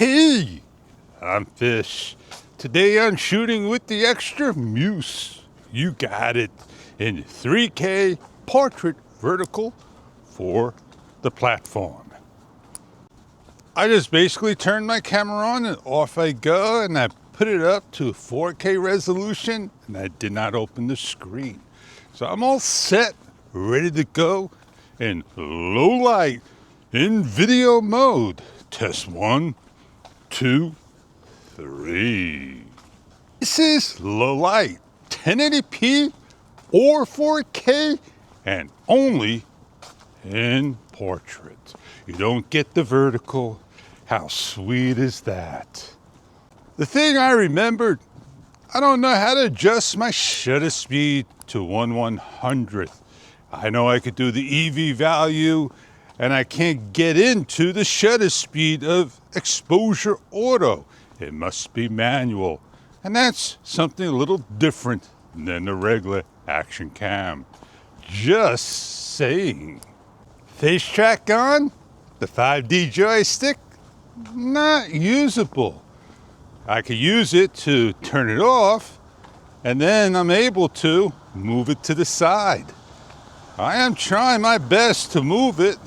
Hey, I'm Fish. Today I'm shooting with the Xtra Muse. You got it. In 3K portrait vertical for the platform. I just basically turned my camera on and off I go, and I put it up to 4K resolution, and I did not open the screen. So I'm all set, ready to go in low light in video mode. Test 1, 2, 3. This is low light, 1080p or 4K, and only in portrait. You don't get the vertical. How sweet is that? The thing I remembered, I don't know how to adjust my shutter speed to 1/100th. I know I could do the EV value, and I can't get into the shutter speed of exposure auto. It must be manual. And that's something a little different than the regular action cam. Just saying. Face track on, the 5D joystick, not usable. I could use it to turn it off, and then I'm able to move it to the side. I am trying my best to move it,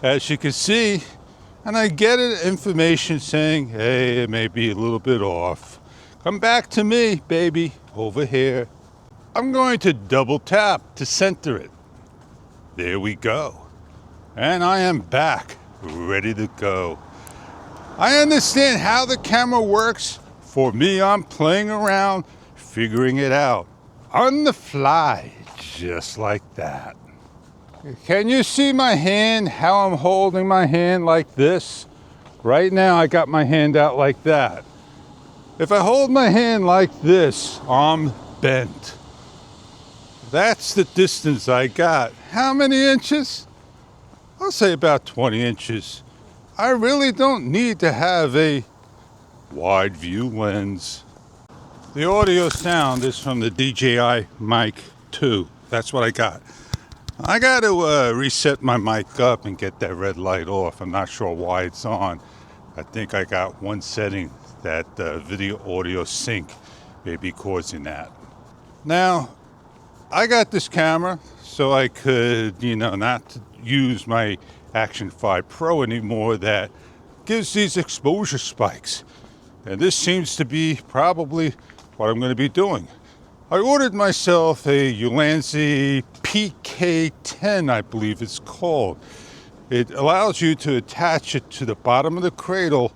as you can see, and I get information saying, hey, it may be a little bit off. Come back to me, baby, over here. I'm going to double tap to center it. There we go. And I am back, ready to go. I understand how the camera works. For me, I'm playing around, figuring it out on the fly, just like that. Can you see my hand, how I'm holding my hand like this? Right now, I got my hand out like that. If I hold my hand like this, I'm bent. That's the distance I got. How many inches? I'll say about 20 inches. I really don't need to have a wide view lens. The audio sound is from the DJI Mic 2. That's what I got. I got to reset my mic up and get that red light off. I'm not sure why it's on. I think I got one setting that video audio sync may be causing that. Now, I got this camera so I could, not use my Action 5 Pro anymore that gives these exposure spikes. And this seems to be probably what I'm going to be doing. I ordered myself a Ulanzi PK10, I believe it's called. It allows you to attach it to the bottom of the cradle,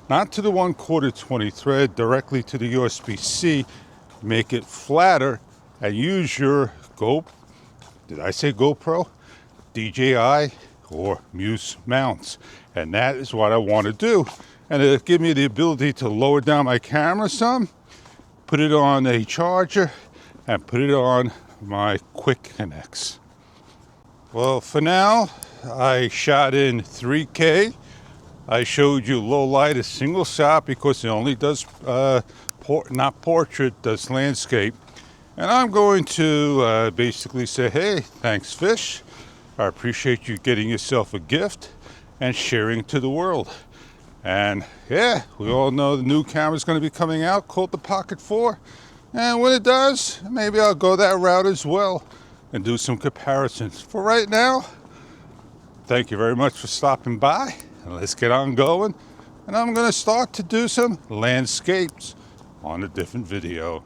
not to the 1/4 20 thread, directly to the USB-C, make it flatter, and use your GoPro? DJI or Muse mounts. And that is what I want to do. And it'll give me the ability to lower down my camera some, put it on a charger, and put it on my quick connects. Well, for now, I shot in 3K. I showed you low light, a single shot, because it only does, not portrait, does landscape. And I'm going to basically say, hey, thanks, Fish. I appreciate you getting yourself a gift and sharing it to the world. And yeah, we all know the new camera is going to be coming out called the Pocket 4. And when it does, maybe I'll go that route as well and do some comparisons. For right now, thank you very much for stopping by. And let's get on going. And I'm going to start to do some landscapes on a different video.